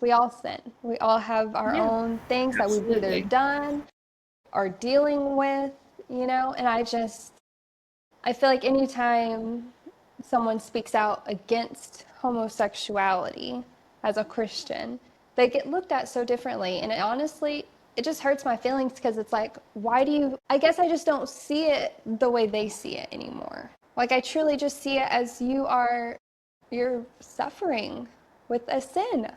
We all sin. We all have our Yeah, own things that we've either absolutely. done or dealing with, and I feel like anytime someone speaks out against homosexuality as a Christian, they get looked at so differently. And honestly, it just hurts my feelings because it's like, why do you? I guess I just don't see it the way they see it anymore. Like, I truly just see it as you're suffering with a sin.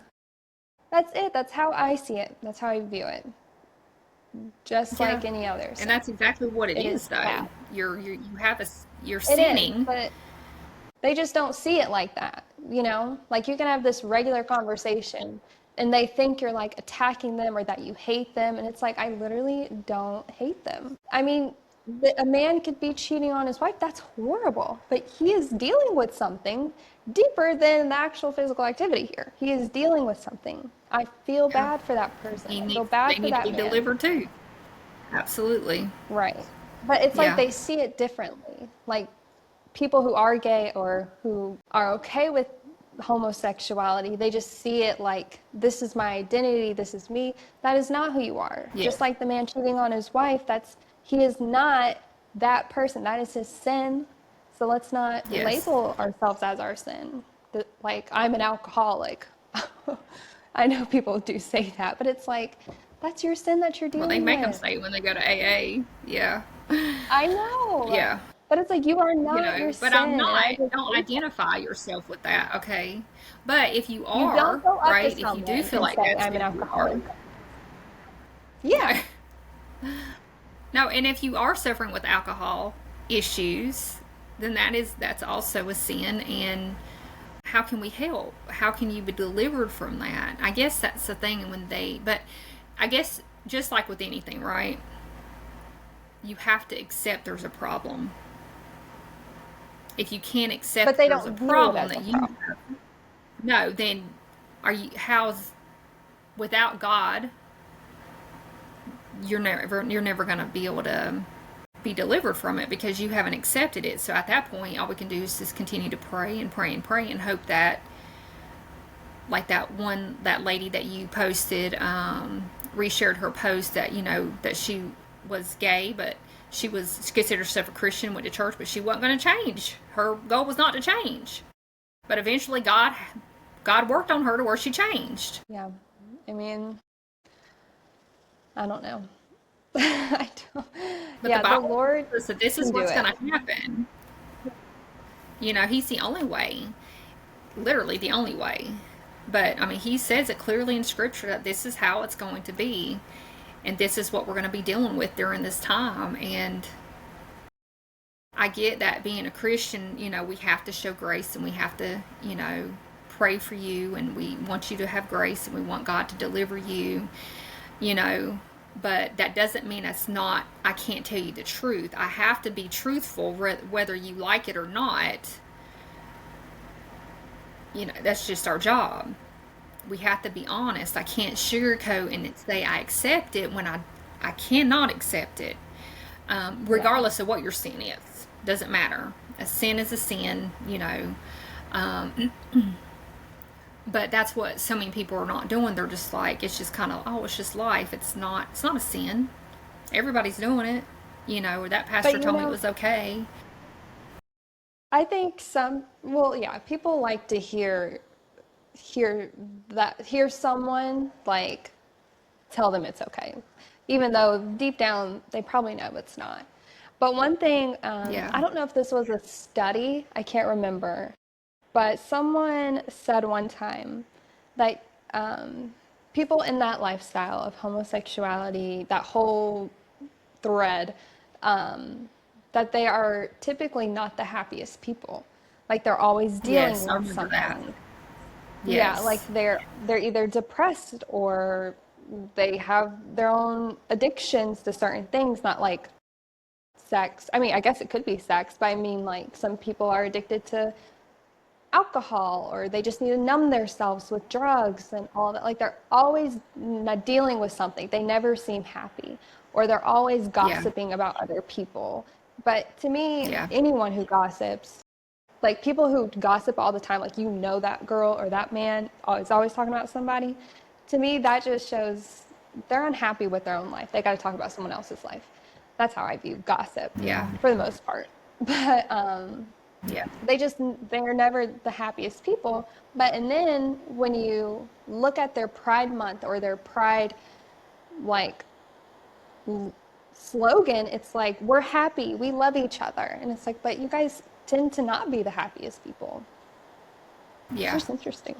That's it. That's how I see it. That's how I view it. Just Yeah. like any other And sin. that's exactly what it It is is, though. bad. You have you're It is, sinning. but they just don't see it like that. Like, you can have this regular conversation and they think you're like attacking them or that you hate them, and it's like, I literally don't hate them. I mean, a man could be cheating on his wife. That's horrible, but he is dealing with something deeper than the actual physical activity here. He is dealing with something. I feel Yeah. bad for that person. I feel They bad for need to that be man. delivered too. Absolutely. Right. But it's like Yeah. they see it differently. Like, people who are gay or who are okay with homosexuality, they just see it like, this is my identity, this is me. That is not who you are. Just Yes. like the man cheating on his wife, he is not that person. That is his sin. So let's not Yes. label ourselves as our sin. Like, I'm an alcoholic. I know people do say that, but it's like, that's your sin that you're Well, they dealing make them with. say it when they go to AA. Yeah. I know. Yeah. But it's like, you are not your But I'm sin. And not. I just Don't hate that. identify yourself with that, okay? But if you You don't are, go up to right, if you do someone feel and like say, that's I'm who an you are, alcoholic. no. Yeah. No, and if you are suffering with alcohol issues, then that's also a sin. And how can we help? How can you be delivered from that? I guess that's the thing but I guess just like with anything, right? You have to accept there's a problem. If you can't accept But that they there's a don't view it problem as a that you problem. know, then how's without God, you're never going to be able to be delivered from it because you haven't accepted it. So at that point, all we can do is just continue to pray and pray and pray and hope that, like that lady that you posted, reshared her post that that she was gay, but she considered herself a Christian, went to church, but she wasn't going to change. Her goal was not to change. But eventually, God worked on her to where she changed. Yeah. I mean, I don't know. I don't. But the Yeah, the Bible Lord tells us that this is can do what's going it. to happen. He's the only way, literally the only way. But I mean, he says it clearly in Scripture that this is how it's going to be, and this is what we're going to be dealing with during this time. And I get that being a Christian, we have to show grace and we have to, pray for you, and we want you to have grace and we want God to deliver you, you know. But that doesn't mean I can't tell you the truth. I have to be truthful whether you like it or not. That's just our job. We have to be honest. I can't sugarcoat and say I accept it when I cannot accept it. Yeah. Regardless of what your sin is. Doesn't matter. A sin is a sin. Um, but that's what so many people are not doing. They're just like, it's just kind of, oh, it's just life. It's not a sin. Everybody's doing it. Or that But pastor told me it was okay. I think well, yeah, people like to hear hear someone like tell them it's okay, even though deep down they probably know it's not. But one thing, Yeah. I don't know if this was a study, I can't remember, but someone said one time that people in that lifestyle of homosexuality, that whole thread, that they are typically not the happiest people. Like, they're always dealing Yes, I with remember that. something. Yeah, like Yes. they're either depressed or they have their own addictions to certain things, not like sex. I mean, I guess it could be sex, but I mean, like, some people are addicted to alcohol, or they just need to numb themselves with drugs and all that. Like, they're always dealing with something. They never seem happy, or they're always Yeah. gossiping about other people. But to me, Yeah. anyone who gossips Like people who gossip all the time, like you know that girl or that man is always talking about somebody. To me, that just shows they're unhappy with their own life. They got to talk about someone else's life. That's how I view gossip Yeah. for the most part. But Yeah. they're never the happiest people. But and then when you look at their Pride Month or their Pride like slogan, it's like we're happy, we love each other, and it's like, but you guys tend to not be the happiest people. It's Yeah. just interesting.